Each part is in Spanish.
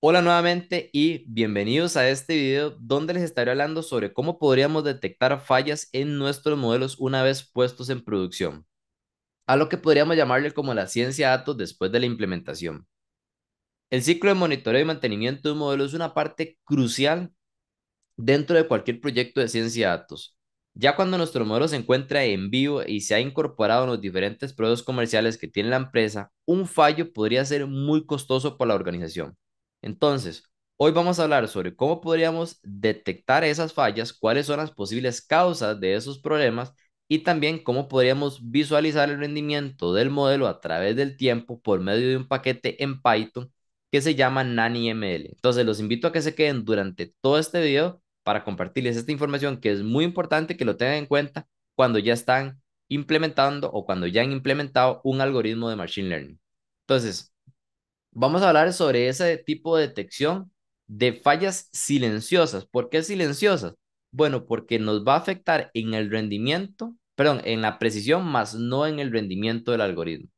Hola nuevamente y bienvenidos a este video donde les estaré hablando sobre cómo podríamos detectar fallas en nuestros modelos una vez puestos en producción, a lo que podríamos llamarle como la ciencia de datos después de la implementación. El ciclo de monitoreo y mantenimiento de un modelo es una parte crucial dentro de cualquier proyecto de ciencia de datos. Ya cuando nuestro modelo se encuentra en vivo y se ha incorporado en los diferentes productos comerciales que tiene la empresa, un fallo podría ser muy costoso para la organización. Entonces, hoy vamos a hablar sobre cómo podríamos detectar esas fallas, cuáles son las posibles causas de esos problemas y también cómo podríamos visualizar el rendimiento del modelo a través del tiempo por medio de un paquete en Python que se llama NaniML. Entonces, los invito a que se queden durante todo este video para compartirles esta información que es muy importante que lo tengan en cuenta cuando ya están implementando o cuando ya han implementado un algoritmo de Machine Learning. Entonces, vamos a hablar sobre ese tipo de detección de fallas silenciosas. ¿Por qué silenciosas? Bueno, porque nos va a afectar en el rendimiento, perdón, en la precisión, más no en el rendimiento del algoritmo.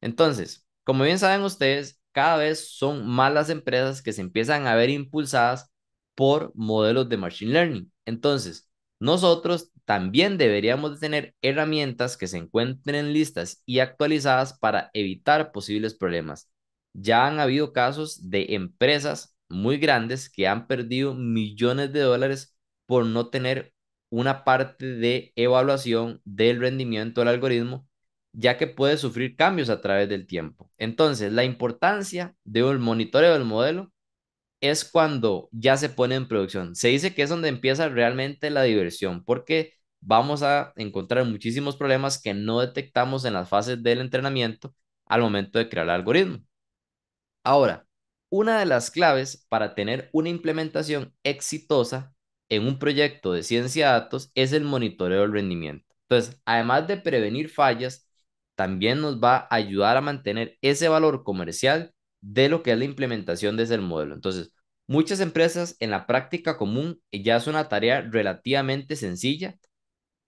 Entonces, como bien saben ustedes, cada vez son más las empresas que se empiezan a ver impulsadas por modelos de Machine Learning. Entonces, nosotros también deberíamos de tener herramientas que se encuentren listas y actualizadas para evitar posibles problemas. Ya han habido casos de empresas muy grandes que han perdido millones de dólares por no tener una parte de evaluación del rendimiento del algoritmo ya que puede sufrir cambios a través del tiempo. Entonces, la importancia de un monitoreo del modelo es cuando ya se pone en producción. Se dice que es donde empieza realmente la diversión, porque vamos a encontrar muchísimos problemas que no detectamos en las fases del entrenamiento al momento de crear el algoritmo. Ahora, una de las claves para tener una implementación exitosa en un proyecto de ciencia de datos es el monitoreo del rendimiento. Entonces, además de prevenir fallas, también nos va a ayudar a mantener ese valor comercial de lo que es la implementación de ese modelo. Entonces, muchas empresas en la práctica común ya es una tarea relativamente sencilla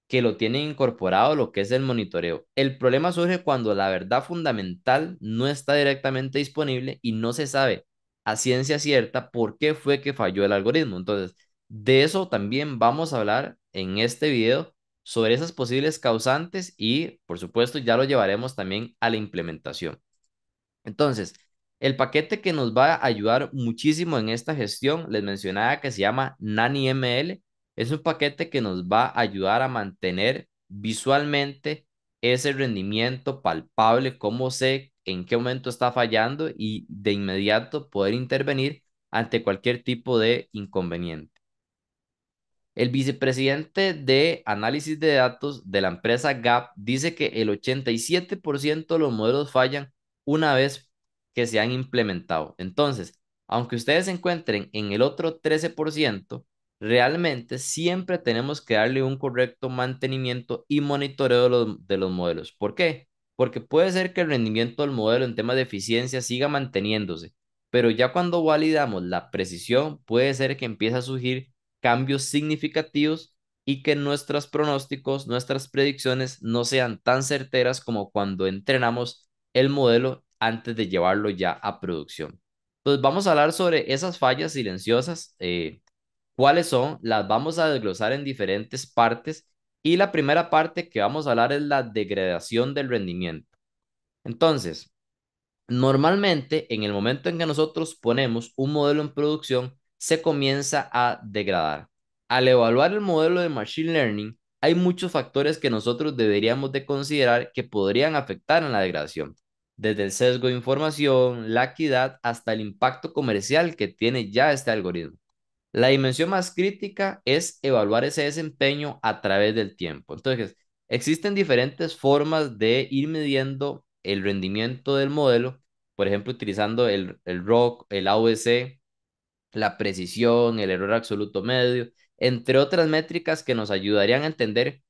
que lo tienen incorporado lo que es el monitoreo. El problema surge cuando la verdad fundamental no está directamente disponible y no se sabe a ciencia cierta por qué fue que falló el algoritmo. Entonces, de eso también vamos a hablar en este video sobre esas posibles causantes y, por supuesto, ya lo llevaremos también a la implementación. Entonces, el paquete que nos va a ayudar muchísimo en esta gestión, les mencionaba que se llama NaniML, es un paquete que nos va a ayudar a mantener visualmente ese rendimiento palpable, cómo sé en qué momento está fallando y de inmediato poder intervenir ante cualquier tipo de inconveniente. El vicepresidente de análisis de datos de la empresa Gap dice que el 87% de los modelos fallan una vez que se han implementado. Entonces, aunque ustedes se encuentren en el otro 13%, realmente siempre tenemos que darle un correcto mantenimiento y monitoreo de los modelos. ¿Por qué? Porque puede ser que el rendimiento del modelo en temas de eficiencia siga manteniéndose, pero ya cuando validamos la precisión, puede ser que empiece a surgir cambios significativos y que nuestros pronósticos, nuestras predicciones no sean tan certeras como cuando entrenamos el modelo antes de llevarlo ya a producción. Entonces vamos a hablar sobre esas fallas silenciosas, cuáles son, las vamos a desglosar en diferentes partes y la primera parte que vamos a hablar es la degradación del rendimiento. Entonces, normalmente, en el momento en que nosotros ponemos un modelo en producción, se comienza a degradar. Al evaluar el modelo de Machine Learning, hay muchos factores que nosotros deberíamos de considerar que podrían afectar en la degradación, desde el sesgo de información, la equidad, hasta el impacto comercial que tiene ya este algoritmo. La dimensión más crítica es evaluar ese desempeño a través del tiempo. Entonces, existen diferentes formas de ir midiendo el rendimiento del modelo, por ejemplo, utilizando el ROC, el AUC, la precisión, el error absoluto medio, entre otras métricas que nos ayudarían a entender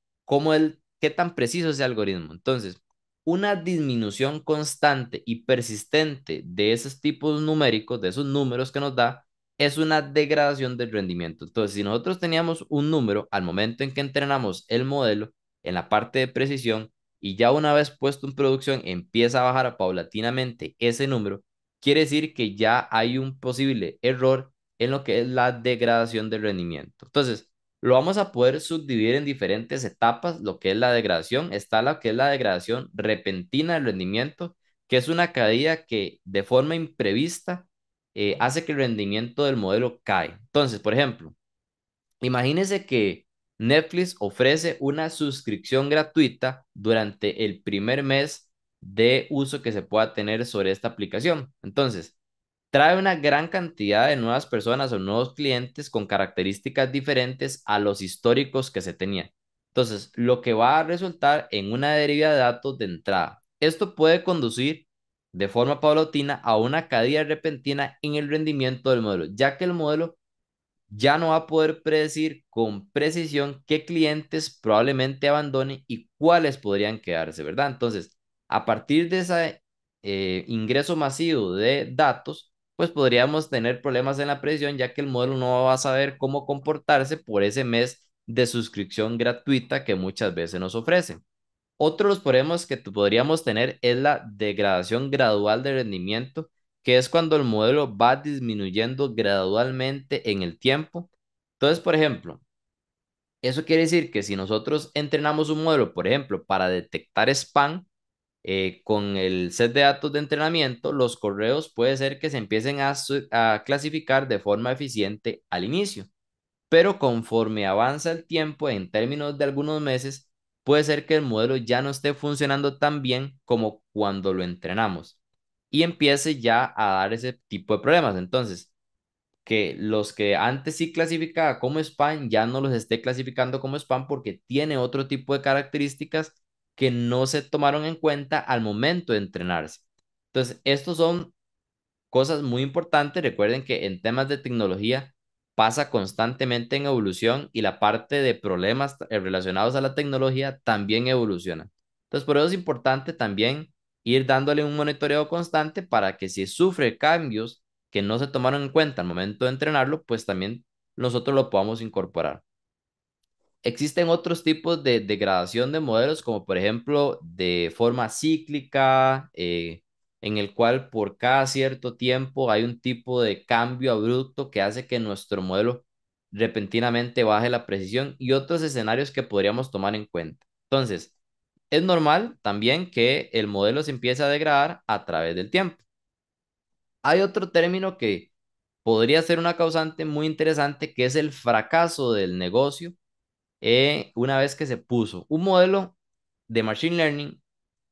qué tan preciso es ese algoritmo. Entonces, una disminución constante y persistente de esos tipos numéricos, de esos números que nos da, es una degradación del rendimiento. Entonces, si nosotros teníamos un número al momento en que entrenamos el modelo en la parte de precisión y ya una vez puesto en producción empieza a bajar paulatinamente ese número, quiere decir que ya hay un posible error en lo que es la degradación del rendimiento. Entonces, lo vamos a poder subdividir en diferentes etapas, lo que es la degradación. Está lo que es la degradación repentina del rendimiento, que es una caída que de forma imprevista hace que el rendimiento del modelo cae. Entonces, por ejemplo, imagínese que Netflix ofrece una suscripción gratuita durante el primer mes de uso que se pueda tener sobre esta aplicación. Entonces, trae una gran cantidad de nuevas personas o nuevos clientes con características diferentes a los históricos que se tenían. Entonces, lo que va a resultar en una deriva de datos de entrada. Esto puede conducir de forma paulatina a una caída repentina en el rendimiento del modelo, ya que el modelo ya no va a poder predecir con precisión qué clientes probablemente abandone y cuáles podrían quedarse, ¿verdad? Entonces, a partir de ese ingreso masivo de datos, pues podríamos tener problemas en la predicción, ya que el modelo no va a saber cómo comportarse por ese mes de suscripción gratuita que muchas veces nos ofrecen. Otro de los problemas que podríamos tener es la degradación gradual de rendimiento, que es cuando el modelo va disminuyendo gradualmente en el tiempo. Entonces, por ejemplo, eso quiere decir que si nosotros entrenamos un modelo, por ejemplo, para detectar spam, con el set de datos de entrenamiento, los correos puede ser que se empiecen a clasificar de forma eficiente al inicio, pero conforme avanza el tiempo, en términos de algunos meses, puede ser que el modelo ya no esté funcionando tan bien como cuando lo entrenamos y empiece ya a dar ese tipo de problemas. Entonces, que los que antes sí clasificaba como spam ya no los esté clasificando como spam porque tiene otro tipo de características que no se tomaron en cuenta al momento de entrenarse. Entonces, estos son cosas muy importantes. Recuerden que en temas de tecnología pasa constantemente en evolución y la parte de problemas relacionados a la tecnología también evoluciona. Entonces, por eso es importante también ir dándole un monitoreo constante para que si sufre cambios que no se tomaron en cuenta al momento de entrenarlo, pues también nosotros lo podamos incorporar. Existen otros tipos de degradación de modelos, como por ejemplo de forma cíclica, en el cual por cada cierto tiempo hay un tipo de cambio abrupto que hace que nuestro modelo repentinamente baje la precisión y otros escenarios que podríamos tomar en cuenta. Entonces, es normal también que el modelo se empiece a degradar a través del tiempo. Hay otro término que podría ser una causante muy interesante, que es el fracaso del negocio una vez que se puso un modelo de Machine Learning,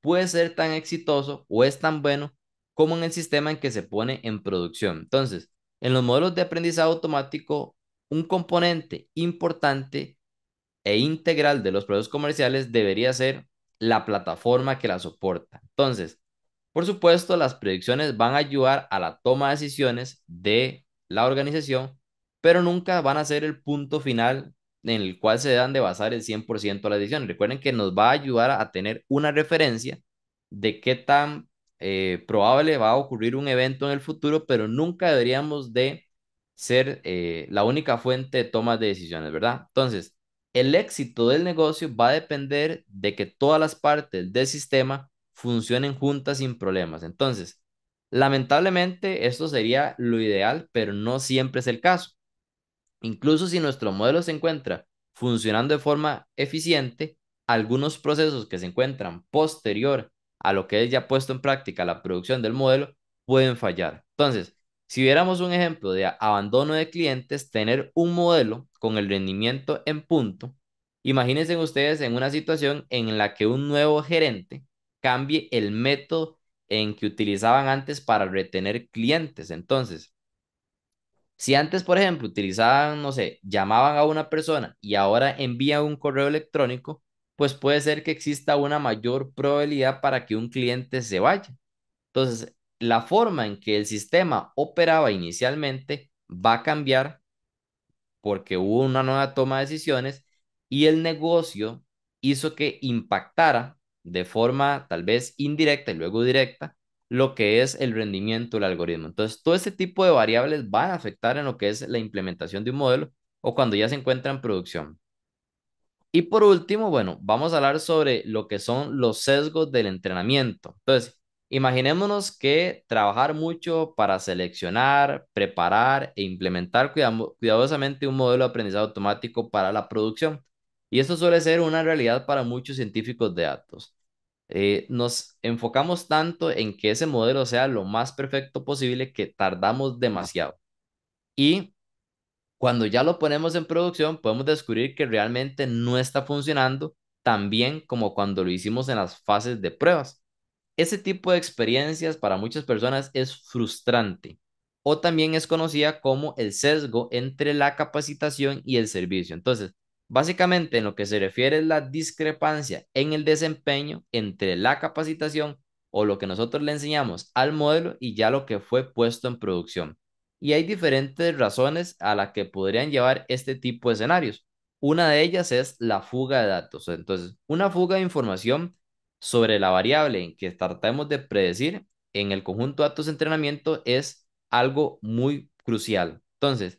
puede ser tan exitoso o es tan bueno como en el sistema en que se pone en producción. Entonces, en los modelos de aprendizaje automático, un componente importante e integral de los procesos comerciales debería ser la plataforma que la soporta. Entonces, por supuesto, las predicciones van a ayudar a la toma de decisiones de la organización, pero nunca van a ser el punto final en el cual se dan de basar el 100% de las decisiones. Recuerden que nos va a ayudar a tener una referencia de qué tan probable va a ocurrir un evento en el futuro, pero nunca deberíamos de ser la única fuente de toma de decisiones, ¿verdad? Entonces, el éxito del negocio va a depender de que todas las partes del sistema funcionen juntas sin problemas. Entonces, lamentablemente, esto sería lo ideal, pero no siempre es el caso. Incluso si nuestro modelo se encuentra funcionando de forma eficiente, algunos procesos que se encuentran posterior a lo que es ya puesto en práctica la producción del modelo pueden fallar. Entonces, si viéramos un ejemplo de abandono de clientes, tener un modelo con el rendimiento en punto, imagínense ustedes en una situación en la que un nuevo gerente cambie el método en que utilizaban antes para retener clientes. Entonces, si antes, por ejemplo, utilizaban, no sé, llamaban a una persona y ahora envían un correo electrónico, pues puede ser que exista una mayor probabilidad para que un cliente se vaya. Entonces, la forma en que el sistema operaba inicialmente va a cambiar porque hubo una nueva toma de decisiones y el negocio hizo que impactara de forma tal vez indirecta y luego directa lo que es el rendimiento del algoritmo. Entonces, todo ese tipo de variables van a afectar en lo que es la implementación de un modelo o cuando ya se encuentra en producción. Y por último, bueno, vamos a hablar sobre lo que son los sesgos del entrenamiento. Entonces, Imaginémonos que trabajar mucho para seleccionar, preparar e implementar cuidadosamente un modelo de aprendizaje automático para la producción. Y esto suele ser una realidad para muchos científicos de datos. Nos enfocamos tanto en que ese modelo sea lo más perfecto posible que tardamos demasiado. Y cuando ya lo ponemos en producción, podemos descubrir que realmente no está funcionando tan bien como cuando lo hicimos en las fases de pruebas. Ese tipo de experiencias para muchas personas es frustrante o también es conocida como el sesgo entre la capacitación y el servicio. Entonces, básicamente en lo que se refiere es la discrepancia en el desempeño entre la capacitación o lo que nosotros le enseñamos al modelo y ya lo que fue puesto en producción. Y hay diferentes razones a las que podrían llevar este tipo de escenarios. Una de ellas es la fuga de datos. Entonces, una fuga de información sobre la variable en que tratamos de predecir en el conjunto de datos de entrenamiento es algo muy crucial. Entonces,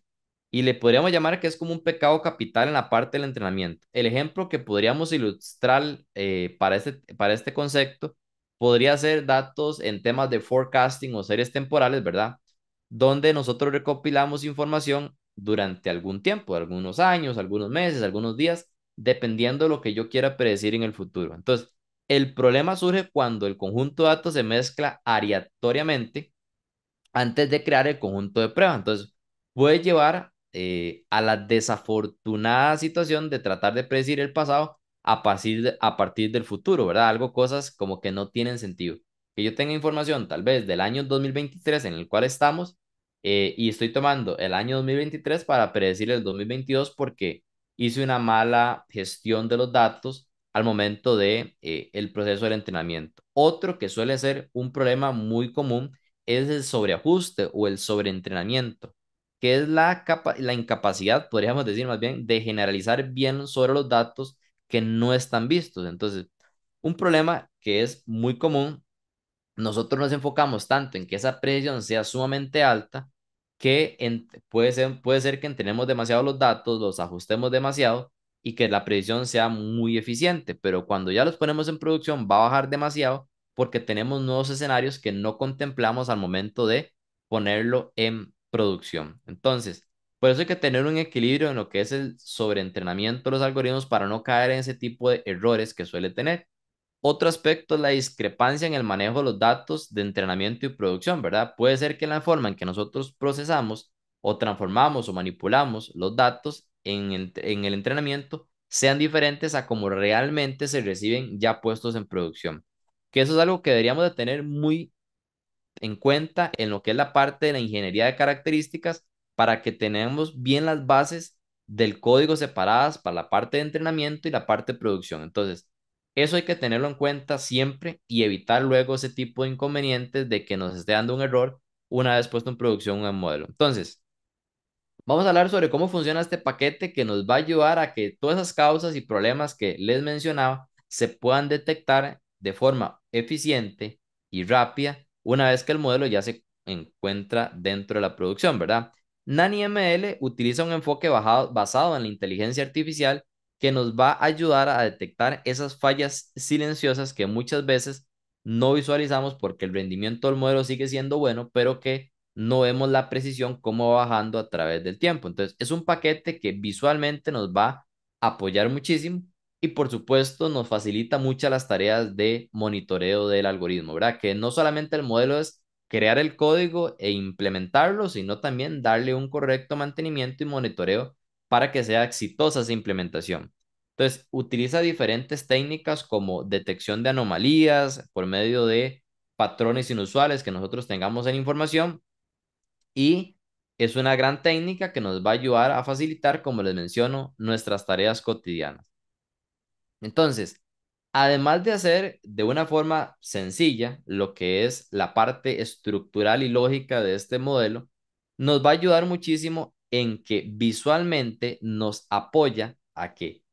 y le podríamos llamar que es como un pecado capital en la parte del entrenamiento. El ejemplo que podríamos ilustrar para este concepto podría ser datos en temas de forecasting o series temporales, ¿verdad? Donde nosotros recopilamos información durante algún tiempo, algunos años, algunos meses, algunos días, dependiendo de lo que yo quiera predecir en el futuro. Entonces, el problema surge cuando el conjunto de datos se mezcla aleatoriamente antes de crear el conjunto de prueba. Entonces, puede llevar a la desafortunada situación de tratar de predecir el pasado a partir del futuro, ¿verdad? Algo, cosas como que no tienen sentido. Que yo tenga información tal vez del año 2023 en el cual estamos y estoy tomando el año 2023 para predecir el 2022 porque hice una mala gestión de los datos al momento de el proceso del entrenamiento. Otro que suele ser un problema muy común es el sobreajuste o el sobreentrenamiento, que es la incapacidad, podríamos decir más bien, de generalizar bien sobre los datos que no están vistos. Entonces, un problema que es muy común, nosotros nos enfocamos tanto en que esa precisión sea sumamente alta que puede ser que entrenemos demasiado los datos, los ajustemos demasiado y que la predicción sea muy eficiente, pero cuando ya los ponemos en producción va a bajar demasiado porque tenemos nuevos escenarios que no contemplamos al momento de ponerlo en producción. Entonces, por eso hay que tener un equilibrio en lo que es el sobreentrenamiento de los algoritmos para no caer en ese tipo de errores que suele tener. Otro aspecto es la discrepancia en el manejo de los datos de entrenamiento y producción, ¿verdad? Puede ser que la forma en que nosotros procesamos o transformamos o manipulamos los datos en el entrenamiento sean diferentes a como realmente se reciben ya puestos en producción. Que eso es algo que deberíamos de tener muy en cuenta en lo que es la parte de la ingeniería de características para que tenemos bien las bases del código separadas para la parte de entrenamiento y la parte de producción. Entonces, eso hay que tenerlo en cuenta siempre y evitar luego ese tipo de inconvenientes de que nos esté dando un error una vez puesto en producción un modelo. Entonces, vamos a hablar sobre cómo funciona este paquete que nos va a ayudar a que todas esas causas y problemas que les mencionaba se puedan detectar de forma eficiente y rápida una vez que el modelo ya se encuentra dentro de la producción, ¿verdad? NaniML utiliza un enfoque basado en la inteligencia artificial que nos va a ayudar a detectar esas fallas silenciosas que muchas veces no visualizamos porque el rendimiento del modelo sigue siendo bueno, pero que no vemos la precisión cómo va bajando a través del tiempo. Entonces, es un paquete que visualmente nos va a apoyar muchísimo y por supuesto nos facilita muchas las tareas de monitoreo del algoritmo, ¿verdad? Que no solamente el modelo es crear el código e implementarlo, sino también darle un correcto mantenimiento y monitoreo para que sea exitosa esa implementación. Entonces, utiliza diferentes técnicas como detección de anomalías por medio de patrones inusuales que nosotros tengamos en información y es una gran técnica que nos va a ayudar a facilitar, como les menciono, nuestras tareas cotidianas. Entonces, además de hacer de una forma sencilla lo que es la parte estructural y lógica de este modelo, nos va a ayudar muchísimo en que visualmente nos apoya a que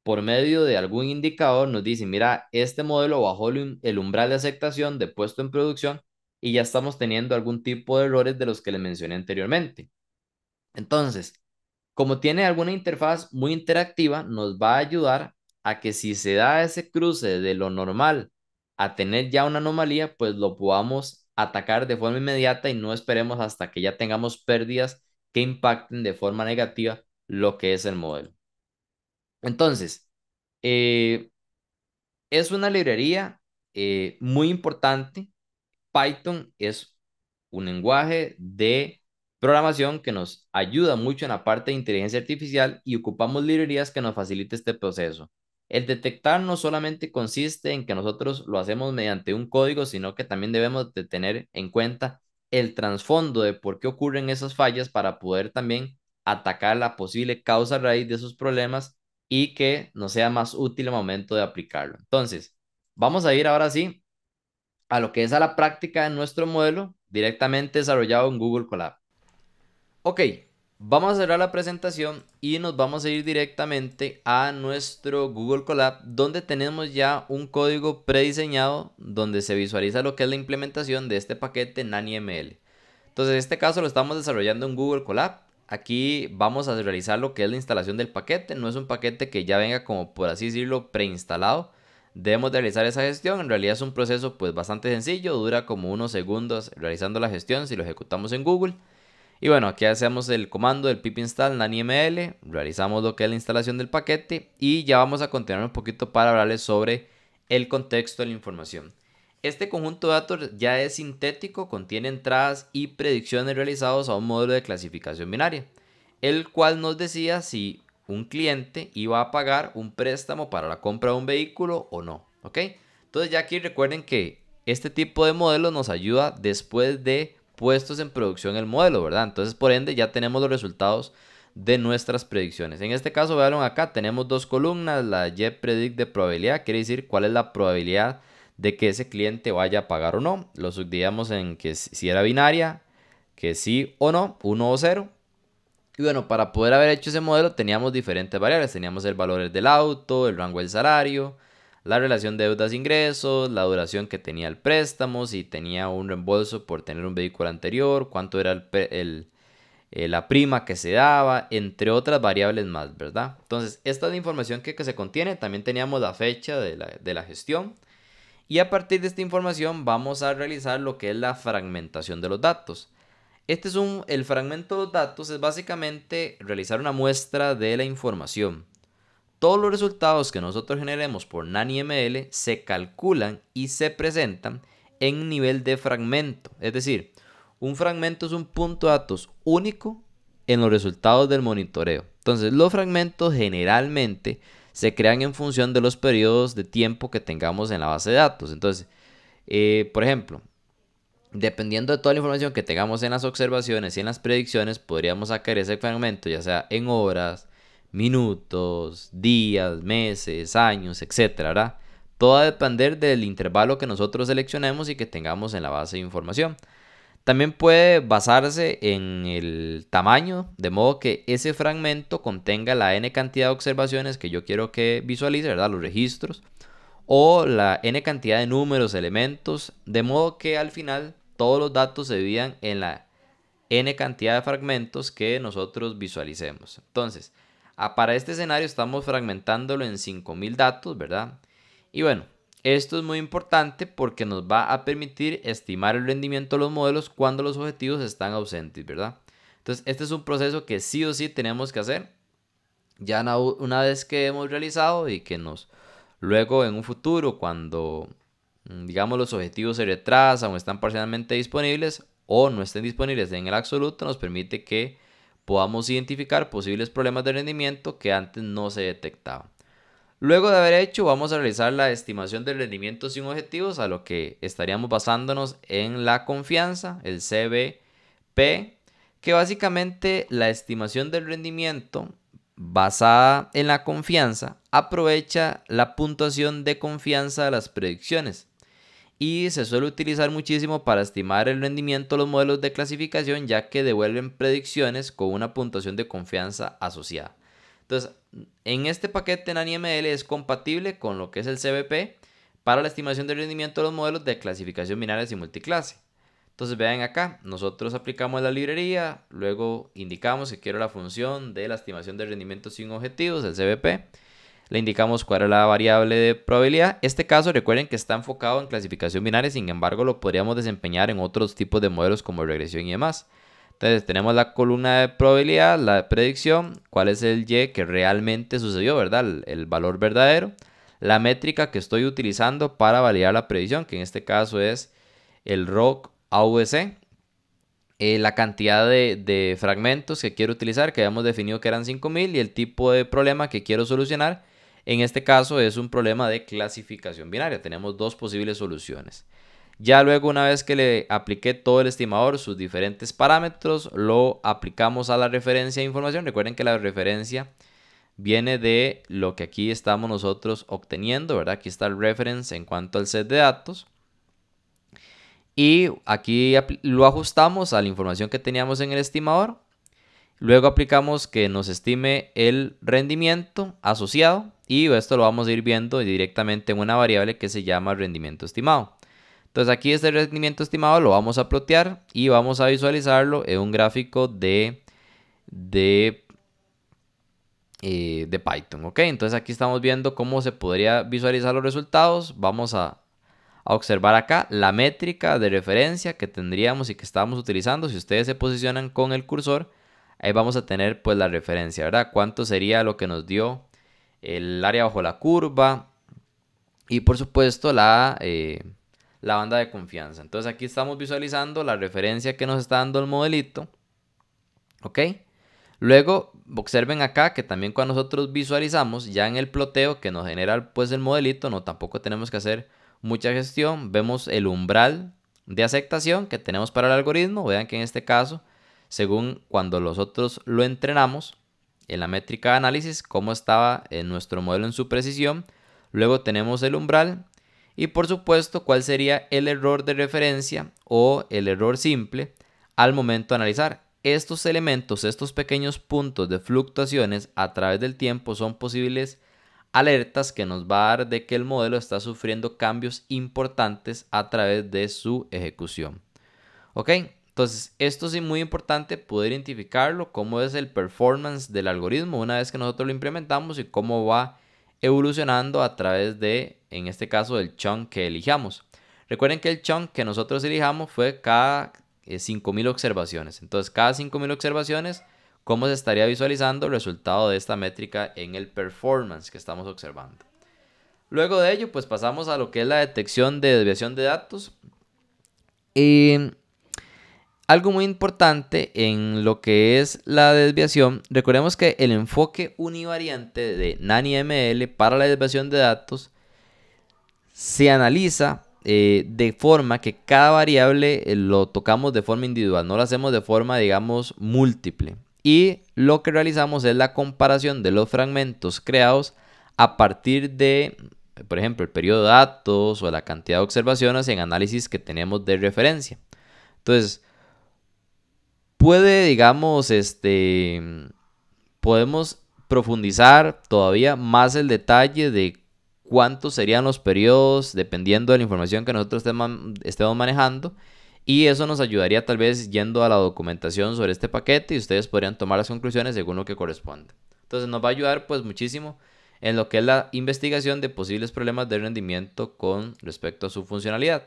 por medio de algún indicador nos dice, mira, este modelo bajó el umbral de aceptación de puesto en producción y ya estamos teniendo algún tipo de errores de los que les mencioné anteriormente. Entonces, como tiene alguna interfaz muy interactiva, nos va a ayudar a que si se da ese cruce de lo normal a tener ya una anomalía, pues lo podamos atacar de forma inmediata y no esperemos hasta que ya tengamos pérdidas que impacten de forma negativa lo que es el modelo. Entonces, eh, es una librería muy importante. Python es un lenguaje de programación que nos ayuda mucho en la parte de inteligencia artificial y ocupamos librerías que nos facilite este proceso. El detectar no solamente consiste en que nosotros lo hacemos mediante un código, sino que también debemos de tener en cuenta el trasfondo de por qué ocurren esas fallas para poder también atacar la posible causa raíz de esos problemas y que nos sea más útil al momento de aplicarlo. Entonces, vamos a ir ahora sí a lo que es a la práctica de nuestro modelo directamente desarrollado en Google Colab. Ok, vamos a cerrar la presentación y nos vamos a ir directamente a nuestro Google Colab donde tenemos ya un código prediseñado donde se visualiza lo que es la implementación de este paquete NaniML. Entonces, en este caso lo estamos desarrollando en Google Colab. Aquí vamos a realizar lo que es la instalación del paquete. No es un paquete que ya venga como por así decirlo preinstalado. Debemos de realizar esa gestión. En realidad es un proceso pues bastante sencillo. Dura como unos segundos realizando la gestión si lo ejecutamos en Google. Y bueno, aquí hacemos el comando del pip install naniml, realizamos lo que es la instalación del paquete y ya vamos a continuar un poquito para hablarles sobre el contexto de la información. Este conjunto de datos ya es sintético, contiene entradas y predicciones realizados a un modelo de clasificación binaria, el cual nos decía si un cliente iba a pagar un préstamo para la compra de un vehículo o no, ¿ok? Entonces ya aquí recuerden que este tipo de modelo nos ayuda después de puestos en producción el modelo, ¿verdad? Entonces por ende ya tenemos los resultados de nuestras predicciones. En este caso, vean acá, tenemos dos columnas, la YPredict de probabilidad, quiere decir cuál es la probabilidad de que ese cliente vaya a pagar o no. Lo subdividimos en que si era binaria, que sí o no, 1 o 0. Y bueno, para poder haber hecho ese modelo teníamos diferentes variables. Teníamos el valor del auto, el rango del salario, la relación de deudas-ingresos, la duración que tenía el préstamo, si tenía un reembolso por tener un vehículo anterior, cuánto era la prima que se daba, entre otras variables más, ¿verdad? Entonces, esta es la información que se contiene. También teníamos la fecha de la gestión. Y a partir de esta información vamos a realizar lo que es la fragmentación de los datos. El fragmento de datos es básicamente realizar una muestra de la información. Todos los resultados que nosotros generemos por NaniML se calculan y se presentan en nivel de fragmento. Es decir, un fragmento es un punto de datos único en los resultados del monitoreo. Entonces, los fragmentos generalmente se crean en función de los periodos de tiempo que tengamos en la base de datos. Entonces, por ejemplo, dependiendo de toda la información que tengamos en las observaciones y en las predicciones, podríamos sacar ese fragmento, ya sea en horas, minutos, días, meses, años, etcétera, ¿verdad? Todo va a depender del intervalo que nosotros seleccionemos y que tengamos en la base de información. También puede basarse en el tamaño, de modo que ese fragmento contenga la n cantidad de observaciones que yo quiero que visualice, ¿verdad? Los registros o la n cantidad de números, elementos, de modo que al final todos los datos se dividan en la n cantidad de fragmentos que nosotros visualicemos. Entonces, para este escenario estamos fragmentándolo en 5000 datos, ¿verdad? Y bueno, esto es muy importante porque nos va a permitir estimar el rendimiento de los modelos cuando los objetivos están ausentes, ¿verdad? Entonces, este es un proceso que sí o sí tenemos que hacer. Ya una vez que hemos realizado y que nos luego en un futuro cuando digamos los objetivos se retrasan o están parcialmente disponibles o no estén disponibles en el absoluto, nos permite que podamos identificar posibles problemas de rendimiento que antes no se detectaban. Luego de haber hecho, vamos a realizar la estimación del rendimiento sin objetivos, a lo que estaríamos basándonos en la confianza, el CBP, que básicamente la estimación del rendimiento basada en la confianza aprovecha la puntuación de confianza de las predicciones y se suele utilizar muchísimo para estimar el rendimiento de los modelos de clasificación, ya que devuelven predicciones con una puntuación de confianza asociada. Entonces, en este paquete NaniML es compatible con lo que es el CBP para la estimación del rendimiento de los modelos de clasificación binarias y multiclase. Entonces vean acá, nosotros aplicamos la librería, luego indicamos que quiero la función de la estimación del rendimiento sin objetivos, el CBP. Le indicamos cuál es la variable de probabilidad. Este caso recuerden que está enfocado en clasificación binaria, sin embargo lo podríamos desempeñar en otros tipos de modelos como regresión y demás. Entonces tenemos la columna de probabilidad, la de predicción, cuál es el Y que realmente sucedió, ¿verdad? El valor verdadero. La métrica que estoy utilizando para validar la predicción, que en este caso es el ROC AVC. La cantidad de fragmentos que quiero utilizar, que habíamos definido que eran 5000, y el tipo de problema que quiero solucionar. En este caso es un problema de clasificación binaria. Tenemos dos posibles soluciones. Ya luego, una vez que le apliqué todo el estimador, sus diferentes parámetros, lo aplicamos a la referencia de información. Recuerden que la referencia viene de lo que aquí estamos nosotros obteniendo, ¿verdad? Aquí está el reference en cuanto al set de datos. Y aquí lo ajustamos a la información que teníamos en el estimador. Luego aplicamos que nos estime el rendimiento asociado, y esto lo vamos a ir viendo directamente en una variable que se llama rendimiento estimado. Entonces aquí este rendimiento estimado lo vamos a plotear y vamos a visualizarlo en un gráfico de Python. ¿Ok? Entonces aquí estamos viendo cómo se podría visualizar los resultados. Vamos a observar acá la métrica de referencia que tendríamos y que estábamos utilizando. Si ustedes se posicionan con el cursor, ahí vamos a tener pues la referencia, ¿verdad? Cuánto sería lo que nos dio el área bajo la curva y por supuesto la banda de confianza. Entonces aquí estamos visualizando la referencia que nos está dando el modelito. ¿Ok? Luego observen acá que también cuando nosotros visualizamos ya en el ploteo que nos genera pues el modelito, no tampoco tenemos que hacer mucha gestión. Vemos el umbral de aceptación que tenemos para el algoritmo. Vean que en este caso, según cuando nosotros lo entrenamos en la métrica de análisis, cómo estaba en nuestro modelo en su precisión. Luego tenemos el umbral y por supuesto cuál sería el error de referencia o el error simple al momento de analizar. Estos elementos, estos pequeños puntos de fluctuaciones a través del tiempo son posibles alertas que nos va a dar de que el modelo está sufriendo cambios importantes a través de su ejecución. ¿Ok? Entonces, esto sí es muy importante poder identificarlo, cómo es el performance del algoritmo una vez que nosotros lo implementamos y cómo va evolucionando a través de, en este caso, del chunk que elijamos. Recuerden que el chunk que nosotros elijamos fue cada 5000 observaciones. Entonces, cada 5000 observaciones, ¿cómo se estaría visualizando el resultado de esta métrica en el performance que estamos observando? Luego de ello, pues pasamos a lo que es la detección de desviación de datos. Algo muy importante en lo que es la desviación, recordemos que el enfoque univariante de NaNiML para la desviación de datos se analiza de forma que cada variable lo tocamos de forma individual, no lo hacemos de forma, digamos, múltiple. Y lo que realizamos es la comparación de los fragmentos creados a partir de, por ejemplo, el periodo de datos o la cantidad de observaciones en análisis que tenemos de referencia. Entonces, puede, digamos, podemos profundizar todavía más el detalle de cuántos serían los periodos dependiendo de la información que nosotros estemos manejando, y eso nos ayudaría tal vez yendo a la documentación sobre este paquete y ustedes podrían tomar las conclusiones según lo que corresponde. Entonces nos va a ayudar pues muchísimo en lo que es la investigación de posibles problemas de rendimiento con respecto a su funcionalidad.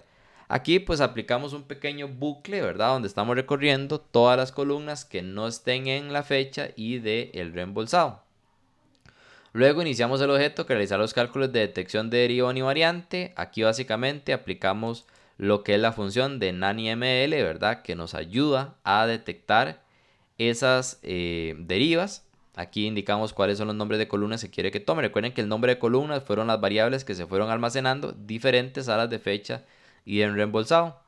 Aquí pues aplicamos un pequeño bucle, ¿verdad? Donde estamos recorriendo todas las columnas que no estén en la fecha y del reembolsado. Luego iniciamos el objeto que realizar los cálculos de detección de deriva univariante. Aquí básicamente aplicamos lo que es la función de NaNiML, ¿verdad? Que nos ayuda a detectar esas derivas. Aquí indicamos cuáles son los nombres de columnas que quiere que tome. Recuerden que el nombre de columnas fueron las variables que se fueron almacenando diferentes a las de fecha y en reembolsado.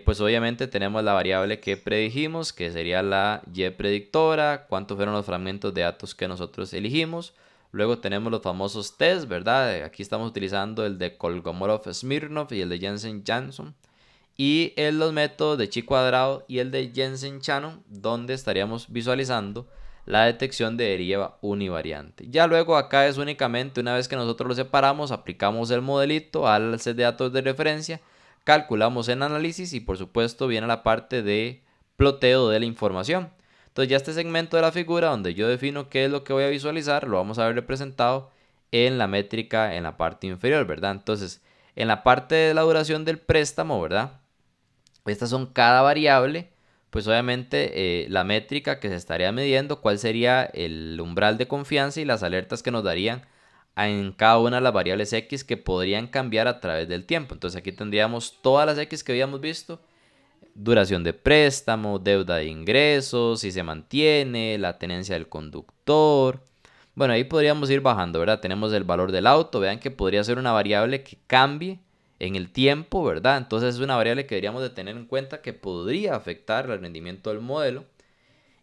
Pues obviamente tenemos la variable que predijimos, que sería la Y predictora, cuántos fueron los fragmentos de datos que nosotros elegimos. Luego tenemos los famosos test, ¿verdad? Aquí estamos utilizando el de Kolmogorov-Smirnov y el de Jensen-Jansson. Y en los métodos de chi cuadrado y el de Jensen-Shannon, donde estaríamos visualizando la detección de deriva univariante. Ya luego acá es únicamente una vez que nosotros lo separamos, aplicamos el modelito al set de datos de referencia, calculamos en análisis y por supuesto viene la parte de ploteo de la información. Entonces ya este segmento de la figura donde yo defino qué es lo que voy a visualizar, lo vamos a ver representado en la métrica en la parte inferior, ¿verdad? Entonces, en la parte de la duración del préstamo, ¿verdad? Estas son cada variable, pues obviamente la métrica que se estaría midiendo, cuál sería el umbral de confianza y las alertas que nos darían en cada una de las variables X que podrían cambiar a través del tiempo. Entonces aquí tendríamos todas las X que habíamos visto: duración de préstamo, deuda de ingresos, si se mantiene, la tenencia del conductor. Bueno, ahí podríamos ir bajando, ¿verdad? Tenemos el valor del auto, vean que podría ser una variable que cambie en el tiempo, ¿verdad? Entonces es una variable que deberíamos de tener en cuenta que podría afectar el rendimiento del modelo.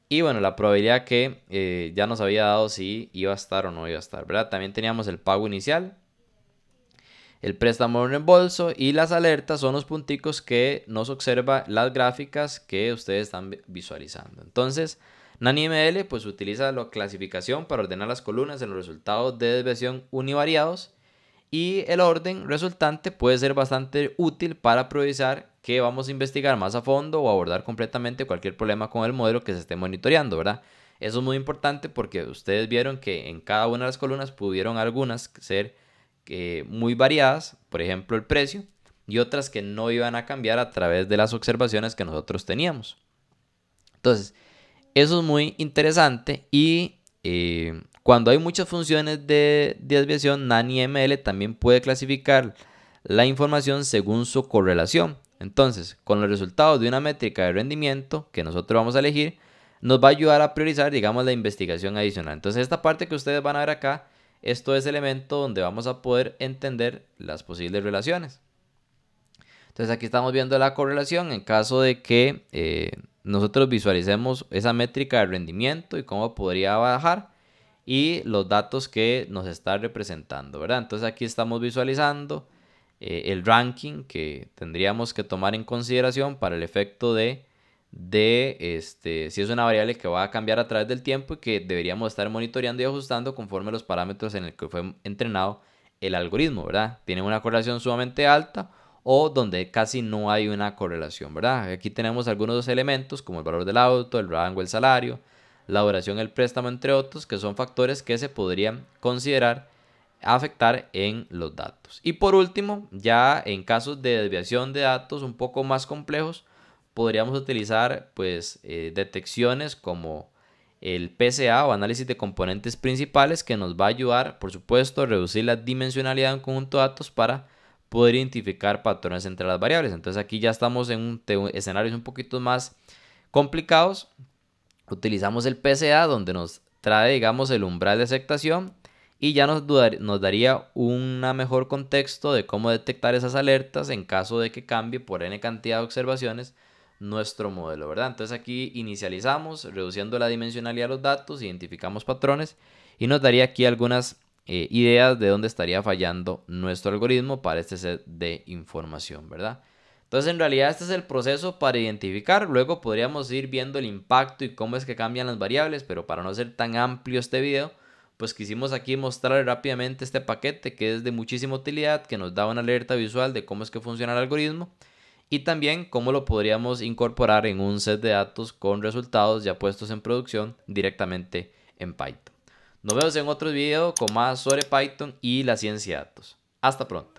Y bueno, la probabilidad que ya nos había dado si iba a estar o no iba a estar, ¿verdad? También teníamos el pago inicial, el préstamo en reembolso, y las alertas son los punticos que nos observa las gráficas que ustedes están visualizando. Entonces, NaniML pues utiliza la clasificación para ordenar las columnas en los resultados de desviación univariados, y el orden resultante puede ser bastante útil para priorizar que vamos a investigar más a fondo o abordar completamente cualquier problema con el modelo que se esté monitoreando, ¿verdad? Eso es muy importante porque ustedes vieron que en cada una de las columnas pudieron algunas ser muy variadas, por ejemplo el precio, y otras que no iban a cambiar a través de las observaciones que nosotros teníamos. Entonces, eso es muy interesante, y cuando hay muchas funciones de desviación, NaniML también puede clasificar la información según su correlación. Entonces, con los resultados de una métrica de rendimiento que nosotros vamos a elegir, nos va a ayudar a priorizar, digamos, la investigación adicional. Entonces, esta parte que ustedes van a ver acá, esto es el elemento donde vamos a poder entender las posibles relaciones. Entonces aquí estamos viendo la correlación en caso de que nosotros visualicemos esa métrica de rendimiento y cómo podría bajar, y los datos que nos está representando, ¿verdad? Entonces aquí estamos visualizando el ranking que tendríamos que tomar en consideración para el efecto de si es una variable que va a cambiar a través del tiempo y que deberíamos estar monitoreando y ajustando conforme los parámetros en el que fue entrenado el algoritmo, ¿verdad? Tiene una correlación sumamente alta o donde casi no hay una correlación, ¿verdad? Aquí tenemos algunos elementos como el valor del auto, el rango, el salario, la duración del préstamo, entre otros, que son factores que se podrían considerar afectar en los datos. Y por último, ya en casos de desviación de datos un poco más complejos, podríamos utilizar pues detecciones como el PCA o análisis de componentes principales, que nos va a ayudar, por supuesto, a reducir la dimensionalidad de un conjunto de datos para poder identificar patrones entre las variables. Entonces aquí ya estamos en escenarios un poquito más complicados. Utilizamos el PCA, donde nos trae, digamos, el umbral de aceptación, y ya nos daría un mejor contexto de cómo detectar esas alertas en caso de que cambie por n cantidad de observaciones nuestro modelo, ¿verdad? Entonces aquí inicializamos reduciendo la dimensionalidad de los datos, identificamos patrones, y nos daría aquí algunas ideas de dónde estaría fallando nuestro algoritmo para este set de información, ¿verdad? Entonces, en realidad este es el proceso para identificar. Luego podríamos ir viendo el impacto y cómo es que cambian las variables, pero para no ser tan amplio este video, pues quisimos aquí mostrar rápidamente este paquete que es de muchísima utilidad, que nos da una alerta visual de cómo es que funciona el algoritmo, y también cómo lo podríamos incorporar en un set de datos con resultados ya puestos en producción directamente en Python. Nos vemos en otro video con más sobre Python y la ciencia de datos. Hasta pronto.